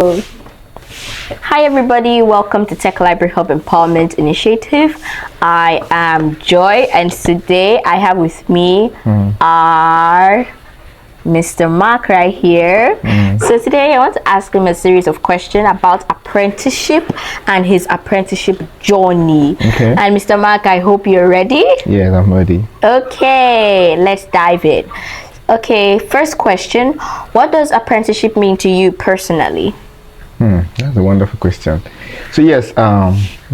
Hi everybody, welcome to Tech Library Hub Empowerment Initiative. I am Joy, and today I have with me our Mr. Mark right here. So today I want to ask him a series of questions about apprenticeship and his apprenticeship journey. Okay. And Mr. Mark, I hope you're ready. Yes, I'm ready. Okay, let's dive in. Okay, first question. What does apprenticeship mean to you personally? That's a wonderful question. So yes,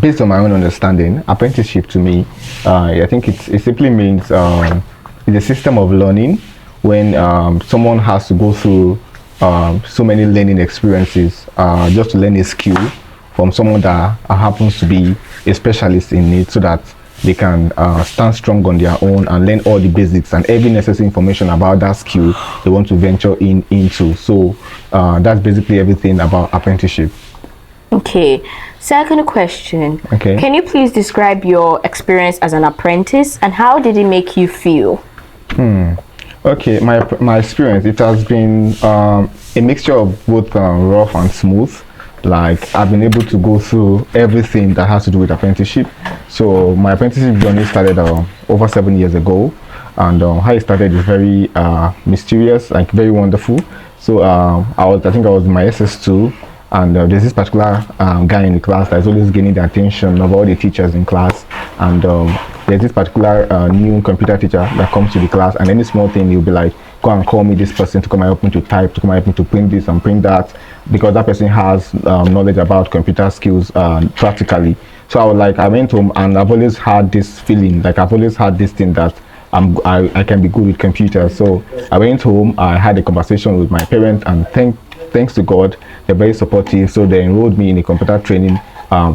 based on my own understanding, apprenticeship to me, I think it simply means it's a system of learning when someone has to go through so many learning experiences just to learn a skill from someone that happens to be a specialist in it, so that they can stand strong on their own and learn all the basics and every necessary information about that skill they want to venture into. So that's basically everything about apprenticeship. Okay, second question. Okay. Can you please describe your experience as an apprentice and how did it make you feel? Okay, my experience, it has been a mixture of both rough and smooth. Like, I've been able to go through everything that has to do with apprenticeship. So my apprenticeship journey started over 7 years ago, and how it started is very mysterious, like very wonderful. So I think I was in my SS2, and there's this particular guy in the class that's always gaining the attention of all the teachers in class, and there's this particular new computer teacher that comes to the class, and any small thing he'll be like, go and call me this person to come and help me to type, to come and help me to print this and print that, because that person has knowledge about computer skills practically. So I went home, and I've always had this feeling, like I've always had this thing that I can be good with computers. So I went home, I had a conversation with my parents, and thanks to God, they're very supportive. So they enrolled me in a computer training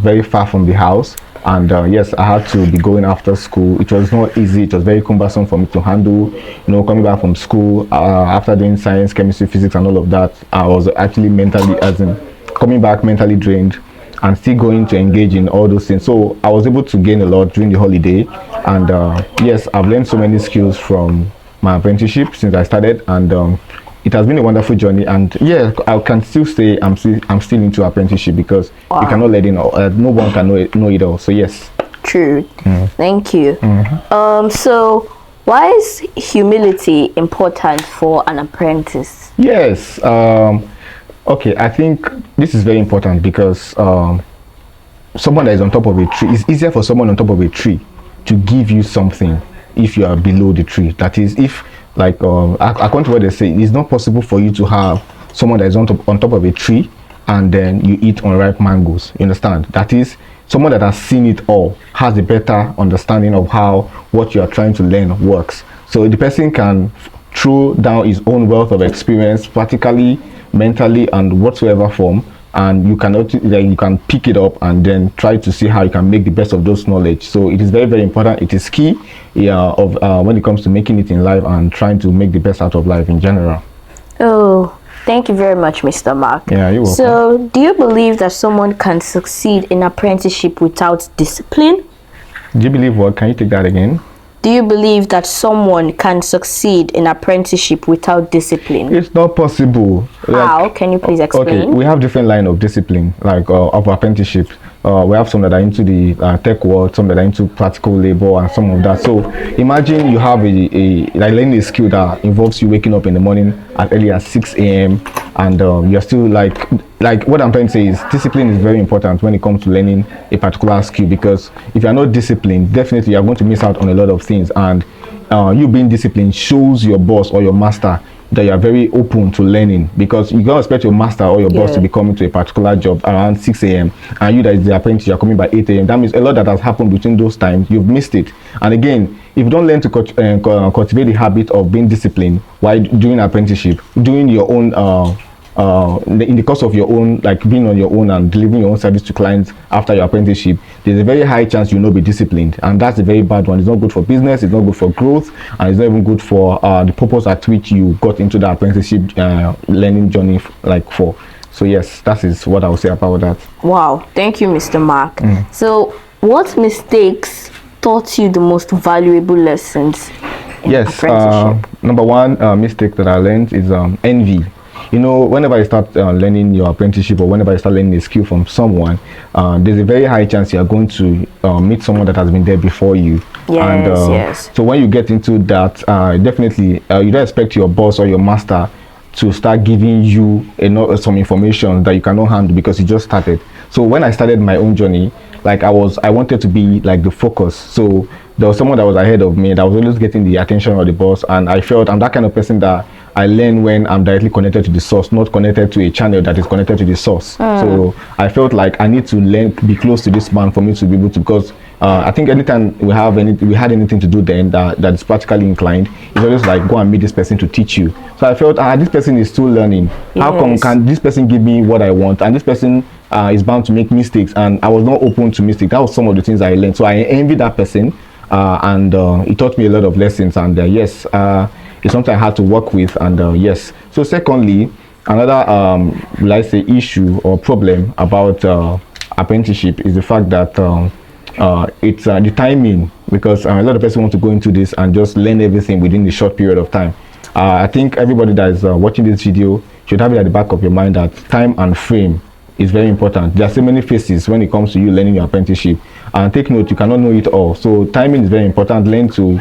very far from the house. And yes, I had to be going after school. It was not easy. It was very cumbersome for me to handle. Coming back from school after doing science, chemistry, physics, and all of that, I was actually coming back mentally drained, and still going to engage in all those things. So I was able to gain a lot during the holiday. And yes, I've learned so many skills from my apprenticeship since I started, and it has been a wonderful journey. And yeah, I can still say I'm still into apprenticeship, because you cannot let it know. No one can know it all. So yes. True. Thank you. So why is humility important for an apprentice? Yes. Okay, I think this is very important, because someone that is on top of a tree, it's easier for someone on top of a tree to give you something if you are below the tree. That is, if according to what they say, it's not possible for you to have someone that is on top of a tree and then you eat unripe mangoes. You understand? That is, someone that has seen it all has a better understanding of how what you are trying to learn works. So the person can throw down his own wealth of experience, practically, mentally, and whatsoever form, and you can pick it up and then try to see how you can make the best of those knowledge. So it is very, very important. It is key when it comes to making it in life and trying to make the best out of life in general. Oh, thank you very much, Mr. Mark. Yeah, you're welcome. So do you believe that someone can succeed in apprenticeship without discipline? Do you believe what? Can you take that again? Do you believe that someone can succeed in apprenticeship without discipline? It's not possible. How? Can you please explain? Okay, we have different line of discipline, like of apprenticeship. We have some that are into the tech world, some that are into practical labor, and some of that. So imagine you have like learning a skill that involves you waking up in the morning as early as 6 a.m. and you're still like what I'm trying to say is discipline is very important when it comes to learning a particular skill, because if you're not disciplined, definitely you're going to miss out on a lot of things. And you being disciplined shows your boss or your master that you are very open to learning, because you can't expect your master or your boss to be coming to a particular job around 6 a.m. and you that is the apprentice, you're coming by 8 a.m. That means a lot that has happened between those times, you've missed it. And again, if you don't learn to cultivate the habit of being disciplined while doing apprenticeship, doing your own in the course of your own, like being on your own and delivering your own service to clients after your apprenticeship, there's a very high chance you'll not be disciplined, and that's a very bad one. It's not good for business, it's not good for growth, and it's not even good for the purpose at which you got into the apprenticeship learning journey for. So yes, that is what I would say about that. Wow, thank you, Mr. Mark. So what mistakes taught you the most valuable lessons in apprenticeship? Number one mistake that I learned is envy. you know, whenever you start learning your apprenticeship, or whenever you start learning a skill from someone, there's a very high chance you are going to meet someone that has been there before you. Yes, yes. So when you get into that, definitely you don't expect your boss or your master to start giving you some information that you cannot handle because you just started. So when I started my own journey, like I wanted to be like the focus. So there was someone that was ahead of me that was always getting the attention of the boss, and I felt I'm that kind of person that I learn when I'm directly connected to the source, not connected to a channel that is connected to the source. So I felt like I need to be close to this man for me to be able to, because I think anytime we had anything to do then that is practically inclined, it's always like, go and meet this person to teach you. So I felt, this person is still learning. How come can this person give me what I want? And this person is bound to make mistakes, and I was not open to mistakes. That was some of the things I learned. So I envy that person, and it taught me a lot of lessons. And yes, it's something I had to work with. And yes. So secondly, another let's say issue or problem about apprenticeship is the fact that it's the timing, because a lot of people want to go into this and just learn everything within a short period of time. I think everybody that is watching this video should have it at the back of your mind that time and frame is very important. There are so many phases when it comes to you learning your apprenticeship, and take note, you cannot know it all. So timing is very important. Learn to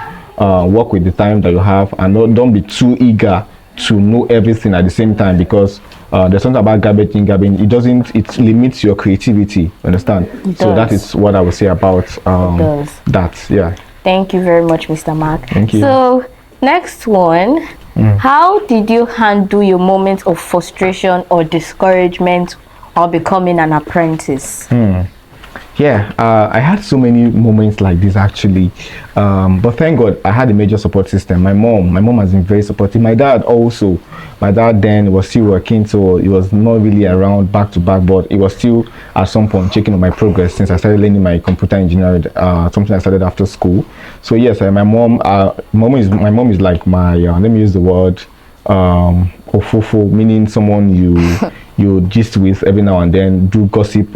work with the time that you have, and don't be too eager to know everything at the same time, because there's something about garbage in garbage. It limits your creativity, understand? So that is what I would say about that. Yeah. Thank you very much, Mr. Mark. Thank you. So next one, how did you handle your moments of frustration or discouragement while becoming an apprentice? Yeah, I had so many moments like this actually, but thank God I had a major support system. My mom has been very supportive. My dad also. My dad then was still working, so he was not really around back to back, but he was still at some point checking on my progress since I started learning my computer engineering, something I started after school. So yes, my mom is like my let me use the word ofofo, meaning someone you gist with every now and then, do gossip,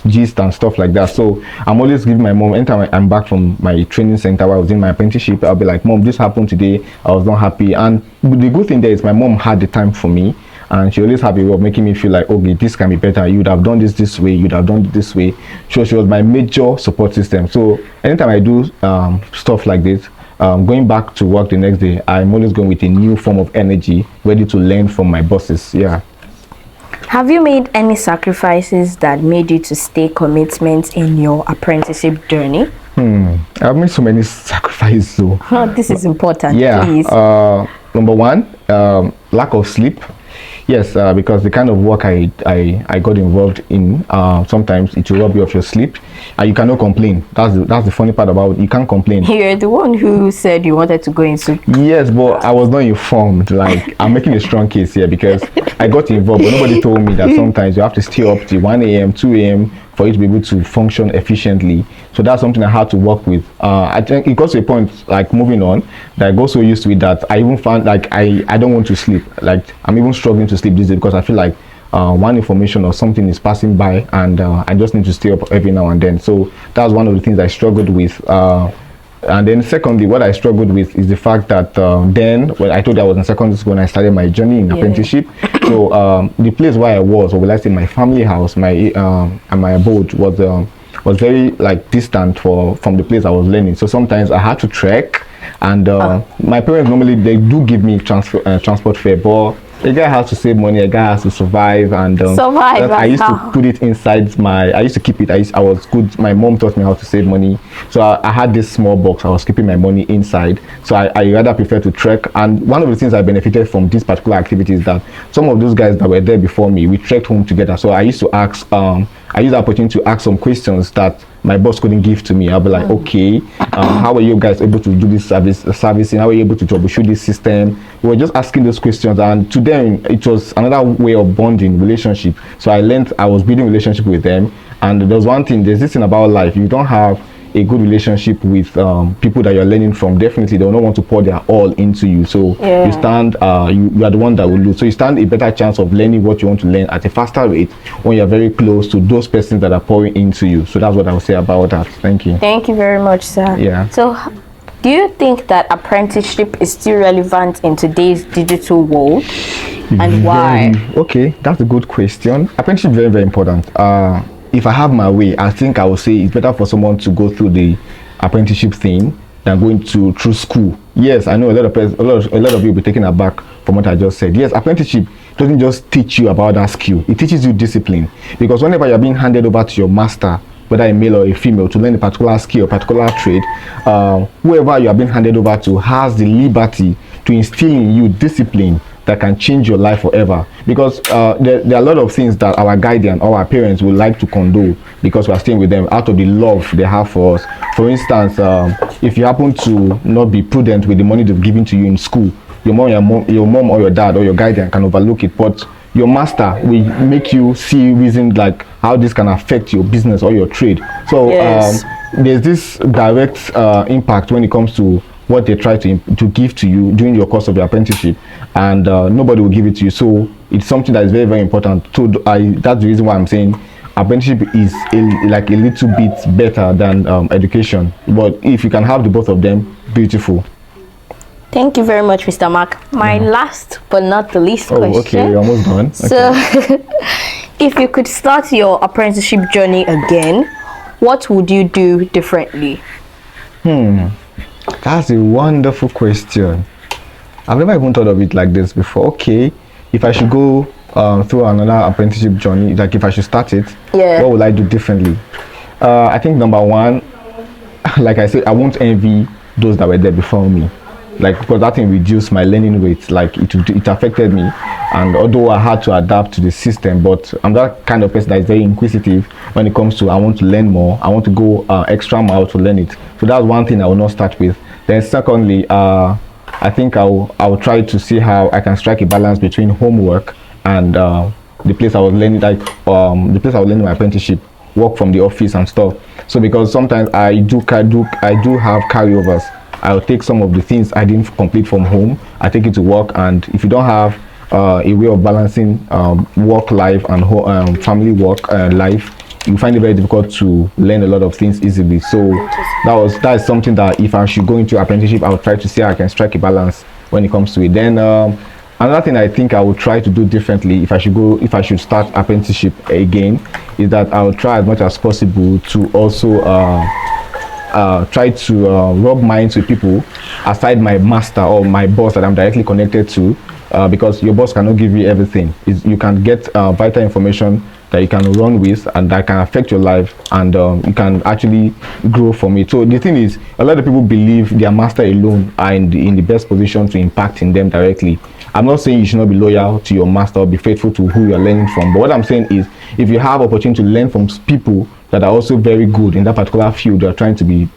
gist and stuff like that. So I'm always giving my mom, anytime I'm back from my training center where I was in my apprenticeship, I'll be like, Mom, this happened today, I was not happy. And the good thing there is my mom had the time for me, and she always had a way of making me feel like, okay, this can be better, you'd have done this way, you'd have done it this way. So she was my major support system. So anytime I do stuff like this, going back to work the next day, I'm always going with a new form of energy, ready to learn from my bosses. Yeah. Have you made any sacrifices that made you to stay commitment in your apprenticeship journey? I've made so many sacrifices. So this is important. Yeah. Please. Number one, lack of sleep. Yes, because the kind of work I got involved in, sometimes it will rob you of your sleep, and you cannot complain. That's the funny part about it. You can't complain. You're the one who said you wanted to go into. Yes, but I was not informed. Like, I'm making a strong case here because I got involved, but nobody told me that sometimes you have to stay up till 1 a.m., 2 a.m. for you to be able to function efficiently. So that's something I had to work with. I think it got to a point, like moving on, that I got so used to it that I even found like I don't want to sleep. Like, I'm even struggling to sleep these days because I feel like one information or something is passing by, and I just need to stay up every now and then. So that was one of the things I struggled with. And then secondly, what I struggled with is the fact that then when I told you I was in secondary school and I started my journey in apprenticeship, so the place where I was, or will I say my family house, and my abode was very like distant from the place I was learning. So sometimes I had to trek, and my parents normally they do give me transport fare, but a guy has to save money, a guy has to survive, and I used to put it inside I used to keep it. I was good. My mom taught me how to save money, so I had this small box. I was keeping my money inside, so I rather prefer to trek. And one of the things I benefited from this particular activity is that some of those guys that were there before me, we trekked home together. So I used to ask I used the opportunity to ask some questions that my boss couldn't give to me. I'll be like, okay, how are you guys able to do this servicing? How are you able to troubleshoot this system? We were just asking those questions, and to them, it was another way of bonding relationship. So I was building relationship with them. And there's one thing, there's this thing about life. You don't have a good relationship with people that you're learning from, definitely they will not want to pour their all into you. So you stand, you are the one that will lose. So you stand a better chance of learning what you want to learn at a faster rate when you're very close to those persons that are pouring into you. So that's what I would say about that. Thank you. Thank you very much, sir. Yeah. So do you think that apprenticeship is still relevant in today's digital world, and why? Okay, that's a good question. Apprenticeship is very, very important. If I have my way, I think I would say it's better for someone to go through the apprenticeship thing than going through school. Yes, I know a lot of you will be taken aback from what I just said. Yes, apprenticeship doesn't just teach you about that skill; it teaches you discipline. Because whenever you're being handed over to your master, whether a male or a female, to learn a particular skill, particular trade, whoever you are being handed over to has the liberty to instill in you discipline that can change your life forever. Because there are a lot of things that our guardian or our parents would like to condone because we are staying with them out of the love they have for us. For instance, if you happen to not be prudent with the money they've given to you in school, your mom or your dad or your guardian can overlook it, but your master will make you see reasons like how this can affect your business or your trade. So Yes. There's this direct impact when it comes to what they try to give to you during your course of your apprenticeship, and nobody will give it to you. So it's something that is very, very important. So that's the reason why I'm saying apprenticeship is like a little bit better than education. But if you can have the both of them, beautiful. Thank you very much, Mr. Mark. My last but not the least question. Oh, okay, you're almost done. Okay. So, if you could start your apprenticeship journey again, what would you do differently? That's a wonderful question. I've never even thought of it like this before. Okay, if I should go through another apprenticeship journey, like if I should start it, Yeah. what would I do differently? I think number one, like I said, I won't envy those that were there before me. Like, because that thing reduced my learning rate. Like it affected me, and although I had to adapt to the system, but I'm that kind of person that is very inquisitive when it comes to I want to learn more. I want to go extra mile to learn it. So that's one thing I will not start with. Then secondly, I think I will try to see how I can strike a balance between homework and the place I was learning, like the place I was learning my apprenticeship, work from the office and stuff. So because sometimes I do have carryovers. I'll take some of the things I didn't complete from home, I take it to work, and if you don't have a way of balancing work life and family work life, you find it very difficult to learn a lot of things easily. So that is something that if I should go into apprenticeship, I'll try to see how I can strike a balance when it comes to it. Then another thing I think I would try to do differently if I should start apprenticeship again is that I will try as much as possible to also try to rub minds with people aside my master or my boss that I'm directly connected to, because your boss cannot give you everything. You can get vital information that you can run with and that can affect your life, and you can actually grow from it. So the thing is, a lot of people believe their master alone are in the best position to impact in them directly. I'm not saying you should not be loyal to your master or be faithful to who you're learning from, but what I'm saying is if you have opportunity to learn from people that are also very good in that particular field you're trying to be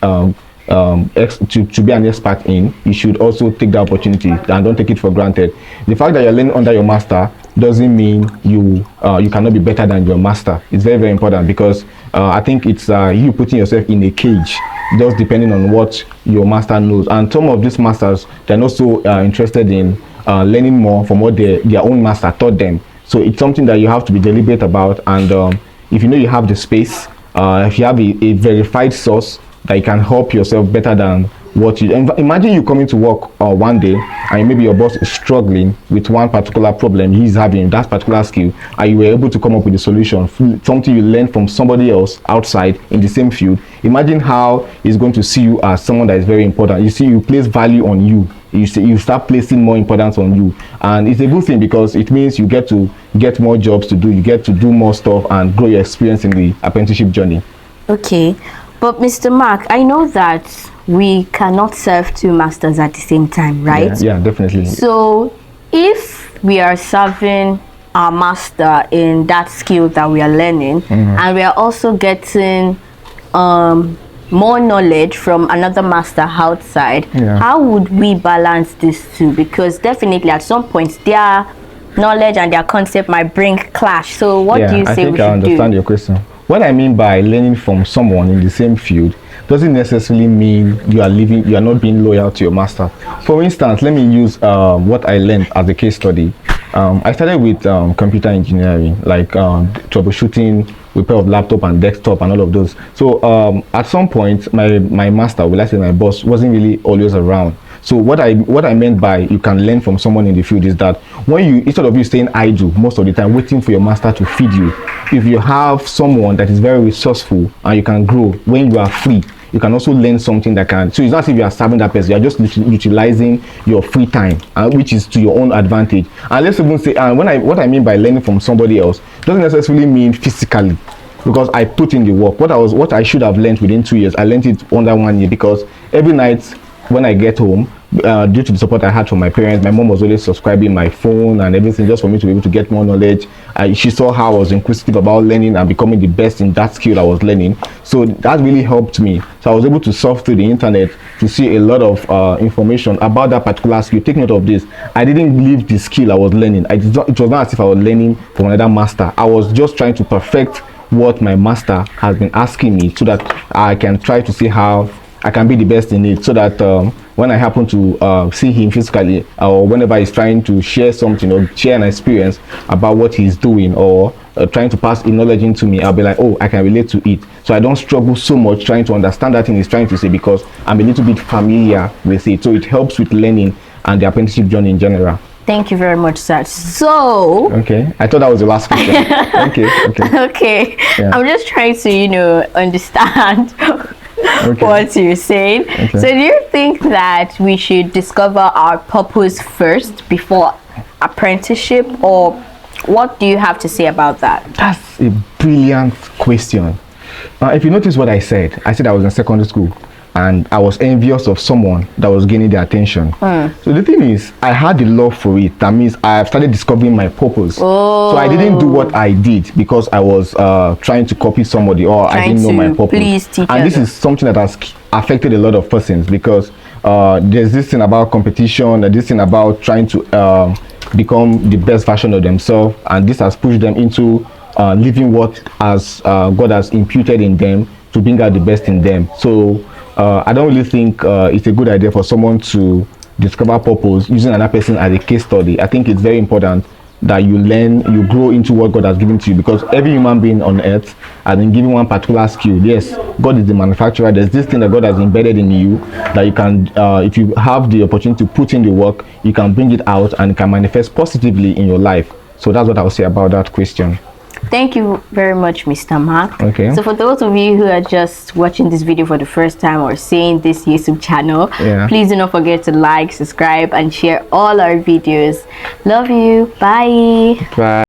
to be an expert in, you should also take the opportunity and don't take it for granted. The fact that you're learning under your master doesn't mean you cannot be better than your master. It's very, very important, because I think it's you putting yourself in a cage just depending on what your master knows. And some of these masters, they're not so interested in learning more from what their own master taught them. So it's something that you have to be deliberate about, and if you know you have the space, if you have a verified source that you can help yourself better than what you imagine. You coming to work one day and maybe your boss is struggling with one particular problem he's having, that particular skill, and you were able to come up with a solution, something you learned from somebody else outside in the same field. Imagine how he's going to see you as someone that is very important. You see, you place value on you. You start placing more importance on you, and it's a good thing because it means you get to get more jobs to do, you get to do more stuff and grow your experience in the apprenticeship journey. Okay, but Mr. Mark, I know that we cannot serve two masters at the same time, right? Yeah, definitely. So if we are serving our master in that skill that we are learning, and we are also getting more knowledge from another master outside, how would we balance these two? Because definitely at some point their knowledge and their concept might bring clash. So what do you say we should do? I think I understand your question. What I mean by learning from someone in the same field doesn't necessarily mean you are not being loyal to your master. For instance, let me use what I learned as a case study. I started with computer engineering, like troubleshooting, repair of laptop and desktop and all of those. So at some point, my master, will I say my boss, wasn't really always around. So what I meant by you can learn from someone in the field is that when you, instead of you staying idle most of the time waiting for your master to feed you, if you have someone that is very resourceful and you can grow when you are free, you can also learn something that can, so it's not as if you are serving that person, you are just utilizing your free time, which is to your own advantage. And let's even say, what I mean by learning from somebody else doesn't necessarily mean physically, because I put in the work. What I should have learned within 2 years, I learned it under 1 year, because every night when I get home, due to the support I had from my parents, my mom was always subscribing my phone and everything just for me to be able to get more knowledge. She saw how I was inquisitive about learning and becoming the best in that skill I was learning. So that really helped me. So I was able to surf through the internet to see a lot of information about that particular skill. Take note of this. I didn't leave the skill I was learning. It was not as if I was learning from another master. I was just trying to perfect what my master has been asking me, so that I can try to see how I can be the best in it, so that when I happen to see him physically, or whenever he's trying to share something or share an experience about what he's doing, or trying to pass a knowledge into me, I'll be like, oh, I can relate to it. So I don't struggle so much trying to understand that thing he's trying to say, because I'm a little bit familiar with it. So it helps with learning and the apprenticeship journey in general. Thank you very much, sir. So okay, I thought that was the last question. okay. Yeah. I'm just trying to understand what you're saying. So do you think that we should discover our purpose first before apprenticeship, or what do you have to say about that? That's a brilliant question. If you notice what I said I was in secondary school and I was envious of someone that was gaining their attention. So the thing is, I had the love for it. That means I have started discovering my purpose. So I didn't do what I did because I was trying to copy somebody, or I didn't know my purpose. And this is something that has affected a lot of persons, because there's this thing about competition, this thing about trying to become the best version of themselves, and this has pushed them into living what God has imputed in them to bring out the best in them. So I don't really think it's a good idea for someone to discover purpose using another person as a case study. I think it's very important that you learn, you grow into what God has given to you, because every human being on earth has been given one particular skill. Yes, God is the manufacturer. There's this thing that God has embedded in you that you can, if you have the opportunity to put in the work, you can bring it out and it can manifest positively in your life. So that's what I would say about that question. Thank you very much, Mr. Mark. Okay. So for those of you who are just watching this video for the first time or seeing this YouTube channel, please do not forget to like, subscribe, and share all our videos. Love you. Bye. Bye.